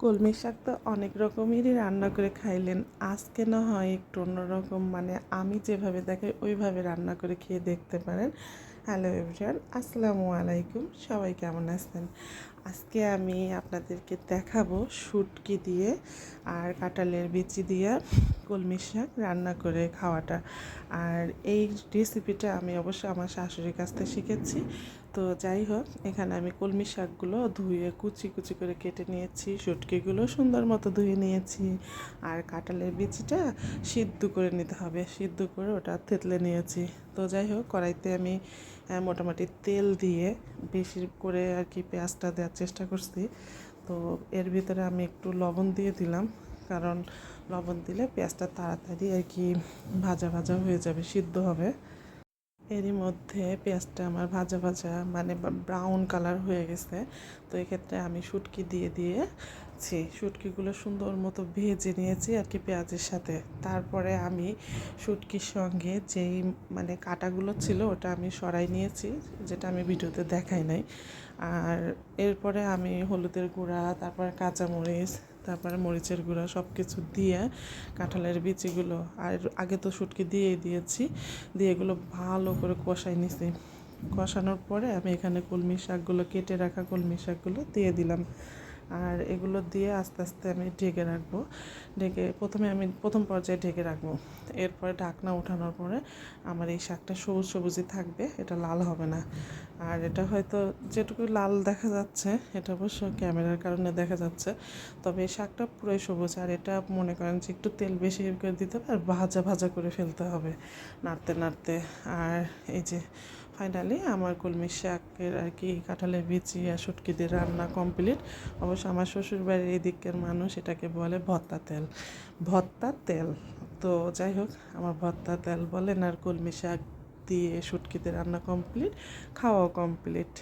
কলমি শাক তো অনেক রকমেরই রান্না করে খাইলেন। আজকে না হয় একটু অন্যরকম, মানে আমি যেভাবে দেখাই ওইভাবে রান্না করে খেয়ে দেখতে পারেন। হ্যালো এভরিওয়ান, আসসালামু আলাইকুম। সবাই কেমন আছেন? আজকে আমি আপনাদেরকে দেখাবো শুটকি দিয়ে আর কাঁঠালের বিচি দিয়ে কলমি শাক রান্না করে খাওয়াটা। আর এই রেসিপিটা আমি অবশ্য আমার শাশুড়ির কাছ থেকে শিখেছি। তো যাই হোক, এখানে আমি কলমি শাকগুলো ধুয়ে কুচি কুচি করে কেটে নিয়েছি, শুটকিগুলো সুন্দর মতো ধুয়ে নিয়েছি, আর কাঁঠালের বিচিটা সিদ্ধ করে নিতে হবে, সিদ্ধ করে ওটা থেতলে নিয়েছি। তো যাই হোক, কড়াইতে আমি মোটামুটি তেল দিয়ে বেশি করে আর কি পেঁয়াজটা দেওয়ার চেষ্টা করছি। তো এর ভিতরে আমি একটু লবণ দিয়ে দিলাম, কারণ লবণ দিলে পেঁয়াজটা তাড়াতাড়ি আর কি ভাজা ভাজা হয়ে যাবে, সিদ্ধ হবে। এরই মধ্যে পেঁয়াজটা আমার ভাজা ভাজা মানে ব্রাউন কালার হয়ে গেছে। তো এক্ষেত্রে আমি শুটকি দিয়ে দিয়েছি, শুটকিগুলো সুন্দর মতো ভেজে নিয়েছি আর কি পেঁয়াজের সাথে। তারপরে আমি শুটকির সঙ্গে যেই মানে কাঁটাগুলো ছিল ওটা আমি সরাই নিয়েছি, যেটা আমি ভিডিওতে দেখাই নাই। আর এরপরে আমি হলুদের গুঁড়া, তারপরে কাঁচামরিচ, তারপরে মরিচের গুঁড়া সব কিছু দিয়ে কাঁঠালের বিচিগুলো, আর আগে তো শুটকি দিয়েই দিয়েছি, দিয়ে এগুলো ভালো করে কষাই নিছি। কষানোর পরে আমি এখানে কলমি শাকগুলো, কেটে রাখা কলমি শাকগুলো দিয়ে দিলাম। আর এগুলো দিয়ে আস্তে আস্তে আমি ঢেকে রাখবো। প্রথমে আমি প্রথম পর্যায়ে ঢেকে রাখবো। এরপরে ঢাকনা ওঠানোর পরে আমার এই শাকটা সবুজ সবুজই থাকবে, এটা লাল হবে না। আর এটা হয়তো যেটুকু লাল দেখা যাচ্ছে, এটা অবশ্য ক্যামেরার কারণে দেখা যাচ্ছে, তবে এই শাকটা পুরোই সবুজ। আর এটা মনে করেন যে একটু তেল বেশি করে দিতে হবে, আর ভাজা ভাজা করে ফেলতে হবে নাড়তে নাড়তে। আর এই যে ফাইনালি আমার কলমি শাকের আর কি কাঁঠালের বিচি আর শুটকি দিয়ে রান্না কমপ্লিট। অবশ্য আমার শ্বশুরবাড়ির এই দিকের মানুষ এটাকে বলে ভর্তা তেল, ভর্তা তেল। তো যাই হোক, আমার ভর্তা তেল বলেন আর কলমি শাক দিয়ে শুটকিতে রান্না কমপ্লিট, খাওয়াও কমপ্লিট।